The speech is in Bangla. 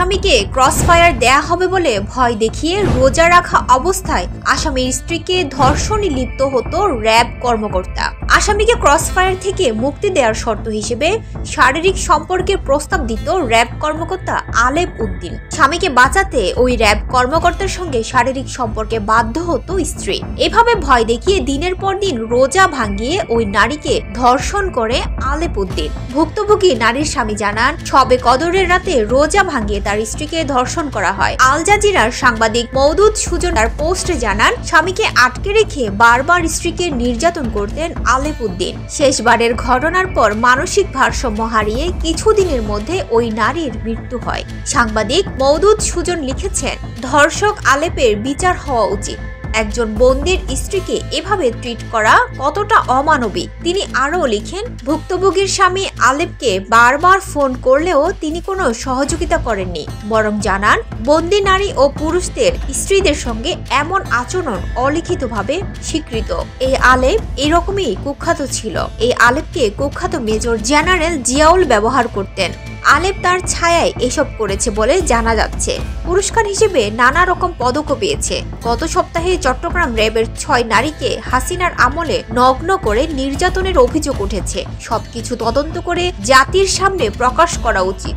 আসামিকে ক্রসফায়ার দেয়া হবে বলে ভয় দেখিয়ে রোজা রাখা অবস্থায় আসামির স্ত্রীকে ধর্ষণে লিপ্ত হতো র্যাব কর্মকর্তা। আসামিকে ক্রসফায়ার থেকে মুক্তি দেওয়ার শর্ত হিসেবে শারীরিক সম্পর্কের প্রস্তাব দিত র্যাব কর্মকর্তা আলেপ উদ্দিন। স্বামীকে বাঁচাতে ওই র্যাব কর্মকর্তার সঙ্গে শারীরিক সম্পর্কে বাধ্য হতো স্ত্রী। এভাবে ভয় দেখিয়ে দিনের পর দিন রোজা ভাঙিয়ে ওই নারীকে ধর্ষণ করে আলেপ উদ্দিন। ভুক্তভোগী নারীর স্বামী জানান, শবে কদরের রাতে রোজা ভাঙিয়ে তার স্ত্রীকে ধর্ষণ করা হয়। আল জাজিরার সাংবাদিক মওদুদ সুজন তার পোস্টে জানান, স্বামীকে আটকে রেখে বারবার স্ত্রীকে নির্যাতন করতেন আলেপ উদ্দিন। শেষবারের ঘটনার পর মানসিক ভারসাম্য হারিয়ে কিছুদিনের মধ্যে ওই নারীর মৃত্যু হয়। সাংবাদিক মওদুদ সুজন লিখেছেন, ধর্ষক আলেপের বিচার হওয়া উচিত। একজন বন্দির স্ত্রীকে এভাবে ট্রিট করা কতটা অমানবিক। তিনি আরও লিখেন, ভুক্তভোগীর স্বামী আলেপকে বারবার ফোন করলেও তিনি কোনো সহযোগিতা করেননি, বরং জানান বন্দি নারী ও পুরুষদের স্ত্রীদের সঙ্গে এমন আচরণ অলিখিতভাবে স্বীকৃত। এই আলেপ এরকমই কুখ্যাত ছিল। এই আলেপকে কুখ্যাত মেজর জেনারেল জিয়াউল ব্যবহার করতেন। আলেপ তার ছায়ায় এসব করেছে বলে জানা যাচ্ছে। পুরস্কার হিসেবে নানা রকম পদকও পেয়েছে। গত সপ্তাহে চট্টগ্রাম র্যাবের 6 নারীকে হাসিনার আমলে নগ্ন করে নির্যাতনের অভিযোগ উঠেছে। সবকিছু তদন্ত করে জাতির সামনে প্রকাশ করা উচিত।